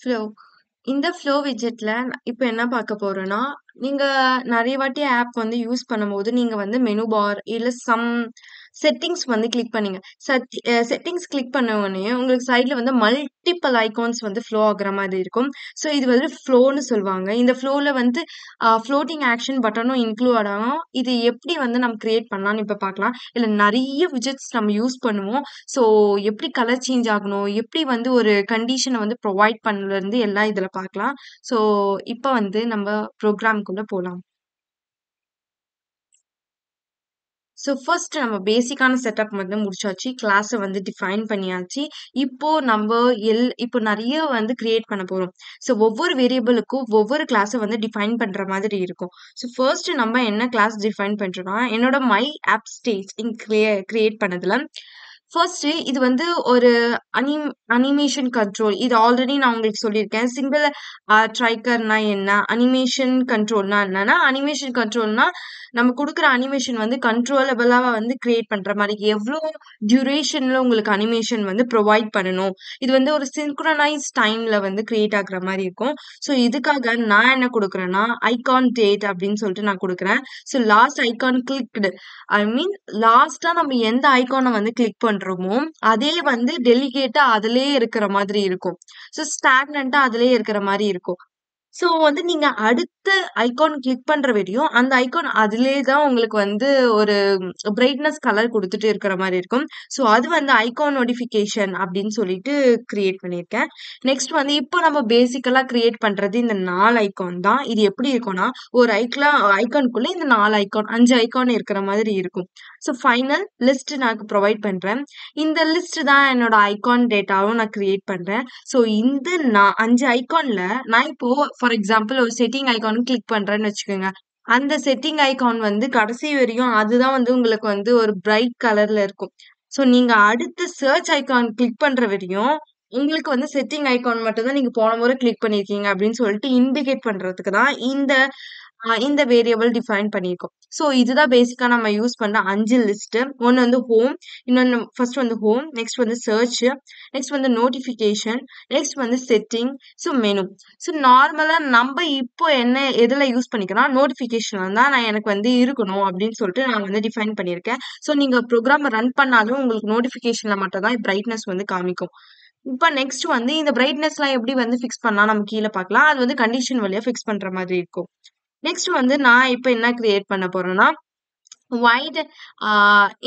Flow. இந்த flow விட்ஜெட்ல இப்ப என்ன பார்க்க போறோம்னா, நீங்க நெறைய வாட்டி ஆப் வந்து யூஸ் பண்ணும்போது, நீங்க வந்து மெனு பார் இல்ல செட்டிங்ஸ் வந்து கிளிக் பண்ணீங்க. செட்டிங்ஸ் கிளிக் பண்ண உடனே உங்களுக்கு சைட்ல வந்து மல்டிபிள் ஐகான்ஸ் வந்து ஃப்ளோ ஆகுற மாதிரி இருக்கும். ஸோ இது வந்து ஃப்ளோன்னு சொல்லுவாங்க. இந்த ஃப்ளோல வந்து ஃப்ளோட்டிங் ஆக்ஷன் பட்டனும் இன்க்ளூட் ஆகும். இது எப்படி வந்து நம்ம கிரியேட் பண்ணலாம்னு இப்ப பார்க்கலாம். இதுல நெறைய விட்ஜெட்ஸ் நம்ம யூஸ் பண்ணுவோம். ஸோ எப்படி கலர் சேஞ்ச் ஆகணும், எப்படி வந்து ஒரு கண்டிஷன வந்து ப்ரொவைட் பண்ணலருந்து எல்லாம் இதுல பார்க்கலாம். ஸோ இப்ப வந்து நம்ம ப்ரோகிராம்க்குள்ள போலாம். ஸோ ஃபர்ஸ்ட் நம்ம பேசிக்கான செட்டப் வந்து முடிச்சாச்சு. கிளாஸ வந்து டிஃபைன் பண்ணியாச்சு. இப்போ நெறைய வந்து கிரியேட் பண்ண போறோம். ஸோ ஒவ்வொரு வேரியபிளுக்கும் ஒவ்வொரு கிளாஸ வந்து டிஃபைன் பண்ற மாதிரி இருக்கும். ஸோ ஃபர்ஸ்ட் நம்ம என்ன கிளாஸ் டிஃபைன் பண்றோம்னா, என்னோட மை ஆப் ஸ்டேஜ் கிரியேட் பண்ணதுல ஃபர்ஸ்ட் இது வந்து ஒரு அனிமேஷன் கண்ட்ரோல். இது ஆல்ரெடி நான் உங்களுக்கு சொல்லியிருக்கேன். சிங்கிள் ட்ரைக்கர்னா என்ன? அனிமேஷன் கண்ட்ரோல்னா என்னன்னா, அனிமேஷன் கண்ட்ரோல்னா நம்ம குடுக்குற அனிமேஷன் வந்து கண்ட்ரோலபிளா வந்து கிரியேட் பண்ற மாரி, எவ்ளோ டியூரேஷன்ல உங்களுக்கு அனிமேஷன் வந்து ப்ரொவைட் பண்ணணும். இது வந்து ஒரு சின்க்ரோனைஸ் டைம்ல வந்து கிரியேட் ஆகுற மாரி இருக்கும். ஸோ இதுக்காக நான் என்ன குடுக்குறேன்னா, ஐகான் டேட் அப்படின்னு சொல்லிட்டு நான் குடுக்குறேன். ஸோ லாஸ்ட் ஐகான் கிளிக்டு ஐ மீன் லாஸ்ட்டா நம்ம எந்த ஐகான வந்து கிளிக் பண்றோமோ, அதே வந்து டெலிகேட்டா அதிலேயே இருக்கிற மாதிரி இருக்கும். ஸோ ஸ்டாக்னன்ட்டா அதிலேயே இருக்கிற மாரி இருக்கும். ஸோ வந்து நீங்க அடுத்த ஐகான் கிளிக் பண்ற வரையும், அந்த ஐகான் அதிலேயே தான் உங்களுக்கு வந்து ஒரு பிரைட்னஸ் கலர் குடுத்துட்டு இருக்கிற மாரி இருக்கும். ஸோ அது வந்து ஐகான் நோட்டிஃபிகேஷன் அப்படின்னு சொல்லிட்டு கிரியேட் பண்ணியிருக்கேன். நெக்ஸ்ட் வந்து இப்போ நம்ம பேசிக்கலா கிரியேட் பண்றது இந்த 4 ஐகான் தான். இது எப்படி இருக்கும்னா, ஒரு ஐகானுக்குள்ள இந்த 4 ஐகான் 5 ஐகான் இருக்கிற மாதிரி இருக்கும். ஸோ ஃபைனல் லிஸ்ட் நான் ப்ரொவைட் பண்றேன். இந்த லிஸ்ட் தான் என்னோட ஐகான் டேட்டாவும் நான் கிரியேட் பண்றேன். ஸோ இந்த 5 ஐகான்ல நான் இப்போ ஃபார் எக்ஸாம்பிள் ஒரு செட்டிங் ஐகான் கிளிக் பண்றேன்னு வச்சுக்கோங்க. அந்த செட்டிங் ஐகான் வந்து கடைசி வரையும் அதுதான் வந்து உங்களுக்கு வந்து ஒரு பிரைட் கலர்ல இருக்கும். ஸோ நீங்க அடுத்த சர்ச் ஐகான் கிளிக் பண்ற வரையும் உங்களுக்கு வந்து செட்டிங் ஐகான் மட்டும் தான் நீங்க போன முறை கிளிக் பண்ணியிருக்கீங்க அப்படின்னு சொல்லிட்டு இண்டிகேட் பண்றதுக்கு தான் இந்த வேரியபிள் டிஃபைன் பண்ணியிருக்கோம். ஸோ இதுதான் பேசிக்கா நம்ம யூஸ் பண்ற 5 லிஸ்ட். ஒன்னு வந்து ஹோம், இன்னொன்னு ஃபர்ஸ்ட் வந்து ஹோம், நெக்ஸ்ட் வந்து சர்ச், நெக்ஸ்ட் வந்து நோட்டிஃபிகேஷன், நெக்ஸ்ட் வந்து செட்டிங், ஸோ மெனு. ஸோ நார்மலா நம்ம இப்போ எதுல யூஸ் பண்ணிக்கிறோம், நோட்டிஃபிகேஷன்ல தான் நான் எனக்கு வந்து இருக்கணும் அப்படின்னு சொல்லிட்டு நான் வந்து டிஃபைன் பண்ணியிருக்கேன். ஸோ நீங்க ப்ரோக்ராம் ரன் பண்ணாலும் உங்களுக்கு நோட்டிஃபிகேஷன்ல மட்டும் தான் பிரைட்னஸ் வந்து காமிக்கும். இப்ப நெக்ஸ்ட் வந்து இந்த பிரைட்னஸ்லாம் எப்படி வந்து ஃபிக்ஸ் பண்ணலாம் நம்ம கீழ பார்க்கலாம். அது வந்து கண்டிஷன் வழியா ஃபிக்ஸ் பண்ற மாதிரி இருக்கும். நெக்ஸ்ட் வந்து நான் இப்ப என்ன கிரியேட் பண்ண போறேன்னா, வைட்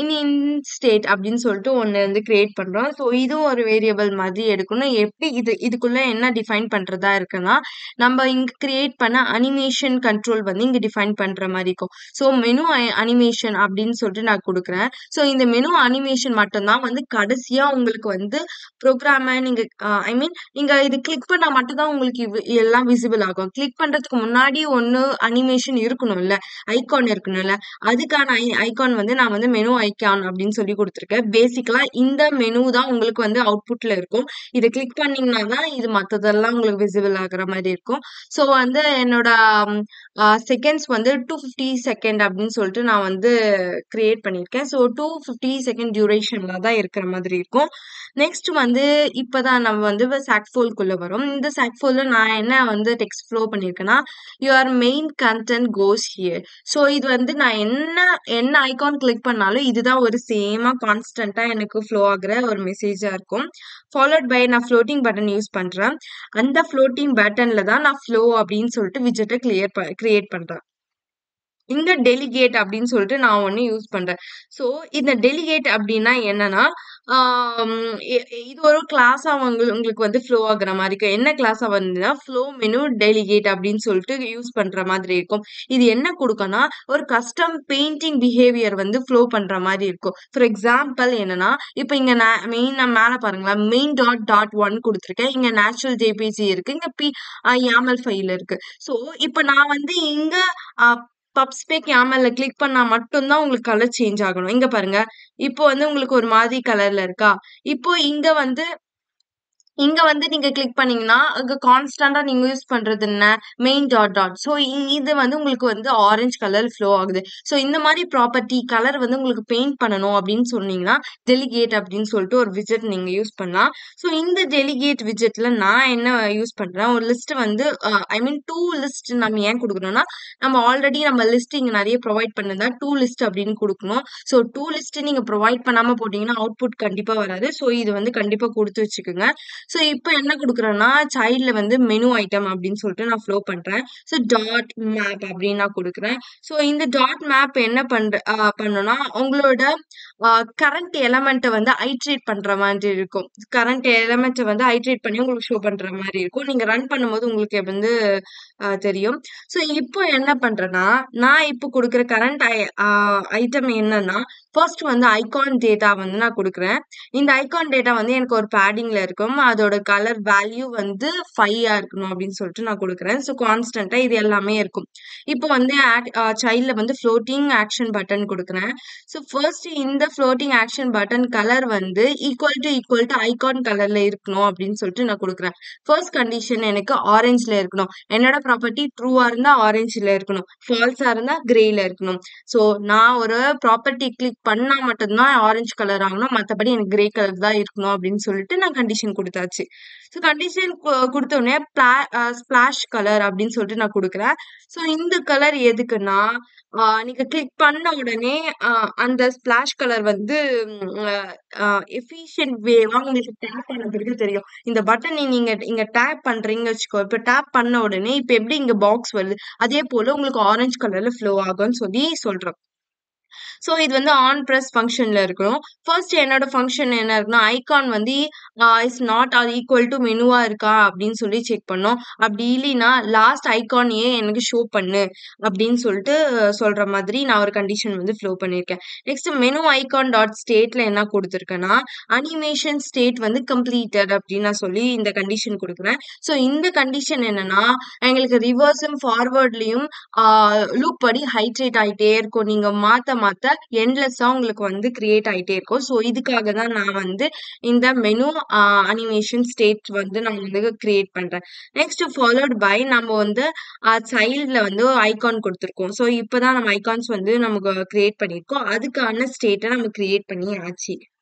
இன் ஸ்டேட் அப்படின்னு சொல்லிட்டு ஒண்ணு வந்து கிரியேட் பண்றோம். ஸோ இதுவும் ஒரு வேரியபிள் மாதிரி எடுக்கணும். எப்படி இதுக்குள்ள என்ன டிஃபைன் பண்றதா இருக்குன்னா, நம்ம இங்க கிரியேட் பண்ண அனிமேஷன் கண்ட்ரோல் வந்து இங்க டிஃபைன் பண்ற மாதிரி இருக்கும். ஸோ மெனு அனிமேஷன் அப்படின்னு சொல்லிட்டு நான் கொடுக்குறேன். ஸோ இந்த மெனு அனிமேஷன் மட்டும்தான் வந்து கடைசியா உங்களுக்கு வந்து ப்ரோக்ராம நீங்க ஐ மீன் நீங்க இது கிளிக் பண்ணா மட்டும் தான் உங்களுக்கு எல்லாம் விசிபிள் ஆகும். கிளிக் பண்றதுக்கு முன்னாடி ஒண்ணு அனிமேஷன் இருக்கணும்ல, ஐகான் இருக்கணும்ல. அதுக்கான ஐகான் வந்து நான் வந்து மெனு ஐகான் அப்படின்னு சொல்லி கொடுத்துருக்கேன். பேசிக்கலா இந்த மெனு தான் உங்களுக்கு வந்து அவுட்புட்ல இருக்கும். இதை கிளிக் பண்ணீங்கன்னா தான் இது மத்ததெல்லாம் உங்களுக்கு விசிபிள் ஆகுற மாதிரி இருக்கும். ஸோ வந்து என்னோட செகண்ட்ஸ் வந்து 250 செகண்ட் அப்படின்னு சொல்லிட்டு நான் வந்து கிரியேட் பண்ணியிருக்கேன். ஸோ 250 செகண்ட் டியூரேஷன்ல தான் இருக்கிற மாதிரி இருக்கும். நெக்ஸ்ட் வந்து இப்பதான் நம்ம வந்து சாக்ஃபோல்குள்ள வரும். இந்த சாக்ஃபோல்ல நான் என்ன வந்து டெக்ஸ்ட் ஃப்ளோ பண்ணியிருக்கேன்னா, your main content goes here. So இது வந்து நான் என்ன ஐகான் கிளிக் பண்ணாலும் இதுதான் ஒரு சேமா கான்ஸ்டன்டா எனக்கு ஃப்ளோ ஆகுற ஒரு மெசேஜா இருக்கும். ஃபாலோட் பை நான் ஃப்ளோட்டிங் பட்டன் யூஸ் பண்றேன். அந்த ஃப்ளோட்டிங் பட்டன்ல தான் நான் ஃப்ளோ அப்படின்னு சொல்லிட்டு விட்ஜெட்டை கிரியேட் பண்றேன். இந்த டெலிகேட் அப்படின்னு சொல்லிட்டு நான் ஒண்ணு யூஸ் பண்றேன். ஸோ இந்த டெலிகேட் அப்படின்னா என்னன்னா, ஆம், இது ஒரு கிளாஸா உங்களுக்கு வந்து ஃப்ளோ ஆகுற மாதிரி இருக்கும். என்ன கிளாஸா வந்துன்னா ஃப்ளோ மெனு டெலிகேட் அப்படின்னு சொல்லிட்டு யூஸ் பண்ற மாதிரி இருக்கும். இது என்ன கொடுக்கும்னா ஒரு கஸ்டம் பெயிண்டிங் பிஹேவியர் வந்து ஃப்ளோ பண்ற மாதிரி இருக்கும். ஃபார் எக்ஸாம்பிள் என்னன்னா, இப்போ இங்க நான் மேல பாருங்களேன், மெயின் டாட் ஒன் கொடுத்துருக்கேன். இங்க நேச்சுரல் ஜேபிஜி இருக்கு, இங்க YAML ஃபைல் இருக்கு. ஸோ இப்போ நான் வந்து இங்க பப்ஸ்பெக் YAMLல கிளிக் பண்ணா மட்டும் தான் உங்களுக்கு கலர் சேஞ்ச் ஆகணும். இங்க பாருங்க. இப்போ வந்து உங்களுக்கு ஒரு மாதிரி கலர்ல இருக்கா? இப்போ இங்க வந்து இங்க வந்து நீங்க கிளிக் பண்ணீங்கன்னா, அங்க கான்ஸ்டன்ட்டா நீங்க யூஸ் பண்றது என்ன? Main dot dot. ஸோ இது வந்து உங்களுக்கு வந்து ஆரஞ்ச் கலர் ஃப்ளோ ஆகுது. ஸோ இந்த மாரி ப்ராப்பர்ட்டி கலர் வந்து உங்களுக்கு பெயிண்ட் பண்ணணும் அப்படின்னு சொன்னீங்கன்னா, டெலிகேட் அப்படின்னு சொல்லிட்டு ஒரு விட்ஜெட் நீங்க யூஸ் பண்ணலாம். ஸோ இந்த டெலிகேட் விட்ஜெட்ல நான் என்ன யூஸ் பண்றேன், ஒரு லிஸ்ட் வந்து ஐ மீன் 2 லிஸ்ட் நம்ம ஏன் குடுக்குறோம்னா, நம்ம ஆல்ரெடி நம்ம லிஸ்ட் இங்க நெறைய ப்ரொவைட் பண்ணதா 2 லிஸ்ட் அப்படின்னு குடுக்கணும். ஸோ 2 லிஸ்ட் நீங்க ப்ரொவைட் பண்ணாம போட்டீங்கன்னா, அவுட்புட் கண்டிப்பா வராது. ஸோ இது வந்து கண்டிப்பா குடுத்து வச்சுக்கோங்க. ஸோ இப்ப என்ன குடுக்குறேன்னா, சைல்ட்ல வந்து மெனு ஐட்டம் அப்படின்னு சொல்லிட்டு நான் ஃப்ளோ பண்றேன். ஸோ டாட் மேப் அப்படின்னு நான் குடுக்குறேன். ஸோ இந்த டாட் மேப் என்ன பண்ணும்னா, உங்களோட கரண்ட் எலமெண்ட்ட வந்து ஐட்ரேட் பண்ற மாதிரி இருக்கும். கரண்ட் எலமெண்ட்ட வந்து ஐட்ரேட் பண்ணி உங்களுக்கு ஷோ பண்ற மாரி இருக்கும். நீங்க ரன் பண்ணும்போது உங்களுக்கு வந்து தெரியும். ஸோ இப்போ என்ன பண்றேன்னா, நான் இப்போ குடுக்குற கரண்ட் ஐட்டம் என்னன்னா, ஃபர்ஸ்ட் வந்து ஐகான் டேட்டா வந்து நான் குடுக்குறேன். இந்த ஐகான் டேட்டா வந்து எனக்கு ஒரு பேடிங்ல இருக்கும். அதோட கலர் வேல்யூ வந்து 5ஆ இருக்கணும் அப்படின்னு சொல்லிட்டு நான் குடுக்குறேன். ஸோ கான்ஸ்டன்ட்டா இது எல்லாமே இருக்கும். இப்போ வந்து சைல்ட்ல வந்து ஃப்ளோட்டிங் ஆக்ஷன் பட்டன் குடுக்குறேன். ஸோ ஃபர்ஸ்ட் இந்த ஃப்ளோட்டிங் ஆக்ஷன் பட்டன் கலர் வந்து ஈக்குவல் டு ஐகான் கலர்ல இருக்கணும் அப்படின்னு சொல்லிட்டு நான் குடுக்குறேன். ஃபர்ஸ்ட் கண்டிஷன் எனக்கு ஆரஞ்சுல இருக்கணும். என்னோட ப்ராப்பர்ட்டி ட்ரூவா இருந்தா ஆரஞ்சுல இருக்கணும். ஃபால்ஸா இருந்தா கிரேல இருக்கணும். ஸோ நான் ஒரு ப்ராப்பர்ட்டி கிளிக் பண்ணா மட்டும் தான் ஆரஞ்சு கலர் ஆகணும். மத்தபடி எனக்கு கிரே கலர் தான் இருக்கணும் அப்படின்னு சொல்லிட்டு நான் கண்டிஷன் குடுத்தாச்சு. ஸோ கண்டிஷன் குடுத்த உடனே ஸ்பிளாஷ் கலர் அப்படின்னு சொல்லிட்டு நான் குடுக்குறேன். ஸோ இந்த கலர் எதுக்குன்னா, நீங்க கிளிக் பண்ண உடனே அந்த ஸ்பிளாஷ் கலர் வந்து எஃபிஷியன்ட் வேவா உங்களுக்கு டேப் பண்ண பிறகு தெரியும். இந்த பட்டனை நீங்க இங்க டேப் பண்றீங்கன்னு வச்சுக்கோ. இப்ப டேப் பண்ண உடனே இப்ப எப்படி இங்க பாக்ஸ் வருது, அதே போல உங்களுக்கு ஆரஞ்சு கலர்ல ஃப்ளோ ஆகும்னு சொல்லி சொல்றோம். ஸோ இது வந்து ஆன் பிரஸ் ஃபங்க்ஷன்ல இருக்கணும். ஃபர்ஸ்ட் என்னோட ஃபங்க்ஷன் என்ன இருக்குன்னா, ஐகான் வந்து is not or equal to மெனுவா இருக்கா அப்படின்னு சொல்லி செக் பண்ணோம். அப்படி இல்லைன்னா லாஸ்ட் ஐகான் ஏன் எனக்கு ஷோ பண்ணு அப்படின்னு சொல்லிட்டு சொல்ற மாதிரி நான் ஒரு கண்டிஷன் வந்து ஃப்ளோ பண்ணியிருக்கேன். நெக்ஸ்ட் மெனு ஐகான் டாட் ஸ்டேட்ல என்ன கொடுத்துருக்கேன்னா, அனிமேஷன் ஸ்டேட் வந்து கம்ப்ளீட்டட் அப்படின்னு நான் சொல்லி இந்த கண்டிஷன் கொடுக்குறேன். ஸோ இந்த கண்டிஷன் என்னன்னா, எங்களுக்கு ரிவர்ஸும் ஃபார்வர்ட்லயும் லூப் படி ஹைட்ரேட் ஆயிட்டே இருக்கும். நீங்க மாத்த மாத்த எண்ட்லெஸ்ஸா உங்களுக்கு வந்து கிரியேட் ஆயிட்டே இருக்கும். ஸோ இதுக்காக தான் நான் வந்து இந்த மெனு அனிமேஷன் ஸ்டேட் வந்து நான் வந்து கிரியேட் பண்றேன். நெக்ஸ்ட் ஃபாலோட் பை நம்ம வந்து சைல்ட்ல வந்து ஐகான் கொடுத்துருக்கோம். ஸோ இப்பதான் நம்ம ஐகான்ஸ் வந்து நமக்கு கிரியேட் பண்ணியிருக்கோம். அதுக்கான ஸ்டேட்டை நம்ம கிரியேட் பண்ணி ஆச்சு.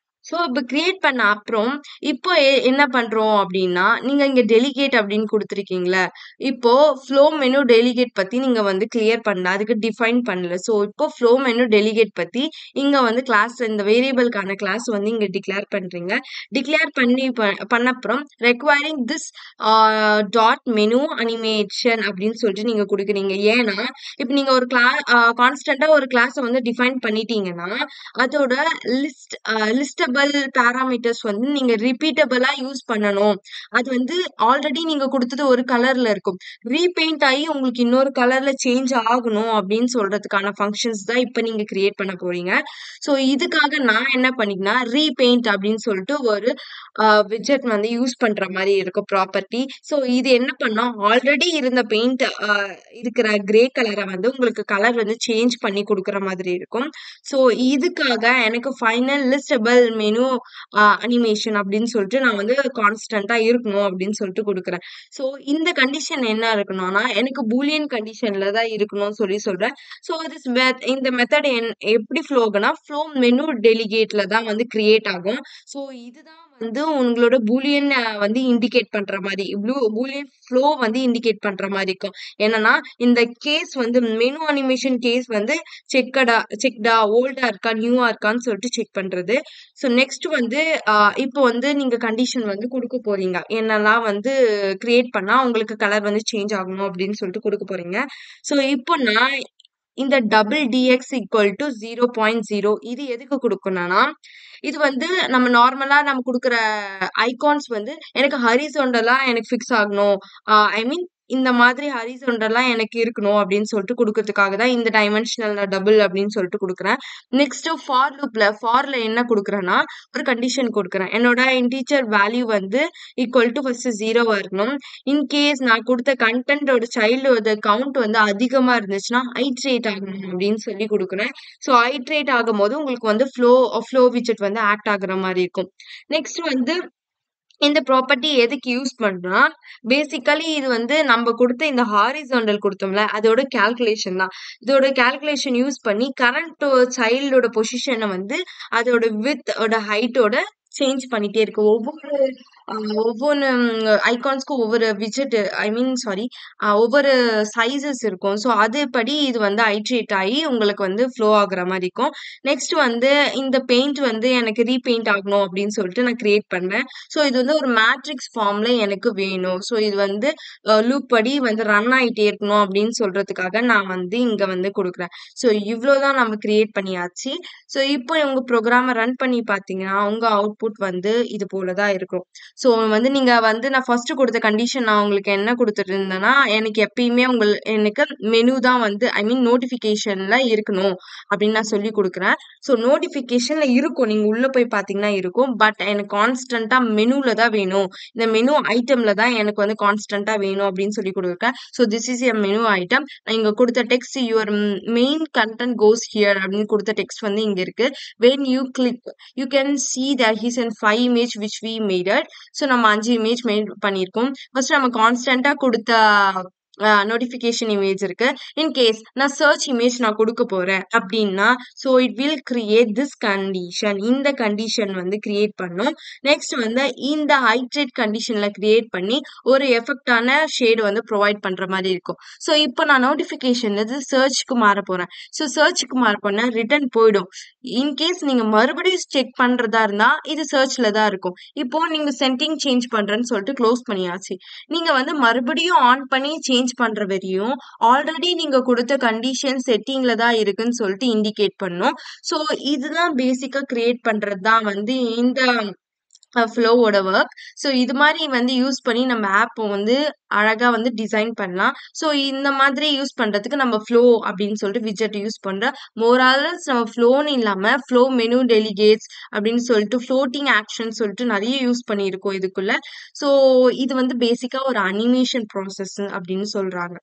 ஸோ இப்ப கிரியேட் பண்ண அப்புறம், இப்போ என்ன பண்றோம் அப்டின்னா, நீங்க இங்க டெலிகேட் அப்டின்னு குடுத்துருக்கீங்கல்ல. இப்போ ஃப்ளோ மெனு டெலிகேட் பத்தி நீங்க வந்து கிளியர் பண்ணல. அதுக்கு டிஃபைன் பண்ணல. ஸோ இப்போ ஃப்ளோ மெனு டெலிகேட் பத்தி இங்க வந்து கிளாஸ் இந்த வேரியபிள்க்கான கிளாஸ் வந்து இங்க டிக்ளேர் பண்றீங்க. டிக்ளேர் பண்ணப்புறம் requiring this dot menu animation அப்படின்னு சொல்லிட்டு நீங்க குடுக்குறீங்க. ஏன்னா, இப்ப நீங்க ஒரு கான்ஸ்டன்ட்டா ஒரு கிளாஸ வந்து டிஃபைன் பண்ணிட்டீங்கன்னா, அதோட லிஸ்டபிள் பாராமீட்டர்ஸ் வந்து நீங்க ரிப்பீட்டபிளா யூஸ் பண்ணணும். அது வந்து ஆல்ரெடி நீங்க குடுத்தது ஒரு கலர்ல இருக்கும். ரீபெயிண்ட் ஆயி உங்களுக்கு இன்னொரு கலர்ல சேஞ்ச் ஆகணும் அப்படின்னு சொல்றதுக்கான ஃபங்ஷன்ஸ் தான் இப்ப நீங்க கிரியேட் பண்ண போறீங்க. ஸோ இதுக்காக நான் என்ன பண்ணிக்கன்னா, ரீபெயிண்ட் அப்படின்னு சொல்லிட்டு ஒரு விட்ஜெட் வந்து யூஸ் பண்ற மாரி இருக்கும் ப்ராப்பர்ட்டி. ஸோ இது என்ன பண்ணும், ஆல்ரெடி இருந்த பெயிண்ட் இருக்கிற கிரே கலர வந்து உங்களுக்கு கலர் வந்து சேஞ்ச் பண்ணி குடுக்குற மாதிரி இருக்கும். ஸோ இதுக்காக எனக்கு ஃபைனல் லிஸ்டபிள் மெனு அனிமேஷன் அப்படின்னு சொல்லிட்டு நான் வந்து கான்ஸ்டன்ட்டா இருக்கணும் அப்படின்னு சொல்லிட்டு குடுக்குறேன். ஸோ இந்த கண்டிஷன் என்ன இருக்கணும்னா, எனக்கு பூலியன் கண்டிஷன்ல தான் இருக்கணும்னு சொல்லி சொல்றேன். ஸோ இந்த மெத்தட் எப்படி ஃப்ளோ ஆகும்னா, ஃப்ளோ மெனு டெலிகேட்ல தான் வந்து கிரியேட் ஆகும். ஸோ இதுதான் வந்து உங்களோட பூலியன் வந்து இண்டிகேட் பண்ற மாரி, பூலியன் ஃப்ளோ வந்து இண்டிகேட் பண்ற மாரி இருக்கும். என்னன்னா, இந்த கேஸ் வந்து மெனு அனிமேஷன் கேஸ் வந்து செக்டா, ஓல்டா இருக்கா, நியூவா இருக்கான்னு சொல்லிட்டு செக் பண்றது. ஸோ நெக்ஸ்ட் வந்து இப்போ வந்து நீங்க கண்டிஷன் வந்து குடுக்க போறீங்க. என்னெல்லாம் வந்து கிரியேட் பண்ணா உங்களுக்கு கலர் வந்து சேஞ்ச் ஆகணும் அப்படின்னு சொல்லிட்டு குடுக்க போறீங்க. ஸோ இப்போ நான் இந்த டபுள் டிஎக்ஸ் ஈக்குவல் டு 0.0 இது எதுக்கு குடுக்கணும்னா, இது வந்து நம்ம நார்மலா நம்ம குடுக்குற ஐகான்ஸ் வந்து எனக்கு ஹரிசாண்டலா எனக்கு ஃபிக்ஸ் ஆகணும். ஐ மீன் இந்த மாதிரி ஹரிசாண்டலா எனக்கு இருக்கணும் அப்படின்னு சொல்லிட்டு குடுக்கறதுக்காக தான் இந்த டைமென்ஷனல் டபுள் அப்படின்னு சொல்லிட்டு குடுக்குறேன். நெக்ஸ்ட் ஃபார்ல என்ன குடுக்குறேன்னா, ஒரு கண்டிஷன் குடுக்குறேன். என்னோட இன்டிஜர் வேல்யூ வந்து ஈக்குவல் டு ஃபர்ஸ்ட் 0வா இருக்கணும். இன்கேஸ் நான் குடுத்த கன்டென்ட்டோட சைல்டோட கவுண்ட் வந்து அதிகமா இருந்துச்சுன்னா, ஐட்ரேட் ஆகணும் அப்படின்னு சொல்லி குடுக்குறேன். ஸோ ஐட்ரேட் ஆகும்போது உங்களுக்கு வந்து ஃப்ளோ விட்ஜெட் வந்து ஆக்ட் ஆகுற மாரி இருக்கும். நெக்ஸ்ட் வந்து இந்த ப்ராப்பர்ட்டி எதுக்கு யூஸ் பண்றோம்னா, பேசிக்கலி இது வந்து நம்ம குடுத்த இந்த ஹாரிசான்டல் குடுத்தோம்ல, அதோட கால்குலேஷன் தான். இதோட கால்குலேஷன் யூஸ் பண்ணி கரண்ட் சைல்டோட பொசிஷன வந்து அதோட விட்த் ஓட ஹைட்டோட சேஞ்ச் பண்ணிட்டே இருக்கு. ஒவ்வொன்னு ஐகான்ஸ்க்கும் ஒவ்வொரு விட்ஜெட் ஐ மீன் சாரி ஒவ்வொரு சைஸஸ் இருக்கும். ஸோ அதுபடி இது வந்து ஐட்ரேட் ஆகி உங்களுக்கு வந்து ஃப்ளோ ஆகுற மாரி இருக்கும். நெக்ஸ்ட் வந்து இந்த பெயிண்ட் வந்து எனக்கு ரீபெயிண்ட் ஆகணும் அப்படின்னு சொல்லிட்டு நான் கிரியேட் பண்ணேன். ஸோ இது வந்து ஒரு மேட்ரிக்ஸ் ஃபார்ம்ல எனக்கு வேணும். ஸோ இது வந்து லூப் படி வந்து ரன் ஆயிட்டே இருக்கணும் அப்படின்னு சொல்றதுக்காக நான் வந்து இங்க வந்து குடுக்குறேன். ஸோ இவ்வளோதான் நம்ம கிரியேட் பண்ணியாச்சு. ஸோ இப்போ உங்க ப்ரோக்ராம ரன் பண்ணி பார்த்தீங்கன்னா, உங்க அவுட்புட் வந்து இது போல தான் இருக்கும். ஸோ வந்து நீங்க வந்து நான் ஃபர்ஸ்ட் குடுத்த கண்டிஷன் நான் உங்களுக்கு என்ன குடுத்துருந்தேன்னா, எனக்கு எப்பயுமே எனக்கு மெனு தான் வந்து ஐ மீன் நோட்டிஃபிகேஷன்ல இருக்கணும் அப்படின்னு நான் சொல்லிக் குடுக்குறேன். ஸோ நோட்டிஃபிகேஷன்ல இருக்கும். நீங்க உள்ள போய் பார்த்தீங்கன்னா இருக்கும். பட் எனக்கு கான்ஸ்டன்ட்டா மெனுல தான் வேணும். இந்த மெனு ஐட்டம்ல தான் எனக்கு வந்து கான்ஸ்டன்ட்டா வேணும் அப்படின்னு சொல்லிக் குடுத்துருக்கேன். So this is a menu item. நான் இங்க குடுத்த text your main content goes here அப்படின்னு குடுத்த டெக்ஸ்ட் வந்து இங்க இருக்கு. When you click you can see there is an 5 image which we made it. So நம்ம 5 இமேஜ் மேட் பண்ணியிருக்கோம். ஃபர்ஸ்ட் நம்ம கான்ஸ்டன்டா கொடுத்த நோட்டிஃபிகேஷன் இமேஜ் இருக்கு. இன்கேஸ் நான் சர்ச் இமேஜ் நான் கொடுக்க போறேன் அப்படின்னா, so it will create this condition. இந்த கண்டிஷன் வந்து கிரியேட் பண்ணும். நெக்ஸ்ட் வந்து இந்த ஹைட்ரேட் கண்டிஷன்ல கிரியேட் பண்ணி ஒரு எஃபெக்டான ஷேடு வந்து ப்ரொவைட் பண்ற மாதிரி இருக்கும். ஸோ இப்போ நான் நோட்டிஃபிகேஷன் சர்ச்சுக்கு மாற போறேன். ஸோ சர்ச்சுக்கு மாற போனா ரிட்டர்ன் போயிடும். இன்கேஸ் நீங்க மறுபடியும் செக் பண்றதா இருந்தா இது சர்ச்ல தான் இருக்கும். இப்போ நீங்க செட்டிங் சேஞ்ச் பண்றேன்னு சொல்லிட்டு க்ளோஸ் பண்ணியாச்சு. நீங்க வந்து மறுபடியும் ஆன் பண்ணி சேஞ்ச் பண்ற வரையும் ஆல்ரெடி நீங்க கொடுத்த கண்டிஷன் செட்டிங்ல தான் இருக்குன்னு சொல்லிட்டு இண்டிகேட் பண்ணும். ஸோ இதுதான் பேசிக்கா கிரியேட் பண்றது தான் வந்து இந்த ஃப்ளோவோட ஒர்க். ஸோ இது மாதிரி வந்து யூஸ் பண்ணி நம்ம ஆப் வந்து அழகா வந்து டிசைன் பண்ணலாம். ஸோ இந்த மாதிரி யூஸ் பண்றதுக்கு நம்ம ஃப்ளோ அப்படின்னு சொல்லிட்டு விட்ஜெட் யூஸ் பண்றோம். மோராலஸ் நம்ம ஃப்ளோன்னு இல்லாம ஃப்ளோ மெனு டெலிகேட்ஸ் அப்படின்னு சொல்லிட்டு ஃப்ளோட்டிங் ஆக்ஷன் சொல்லிட்டு நிறைய யூஸ் பண்ணியிருக்கோம் இதுக்குள்ள. ஸோ இது வந்து பேசிக்கா ஒரு அனிமேஷன் ப்ராசஸ் அப்படின்னு சொல்றாங்க.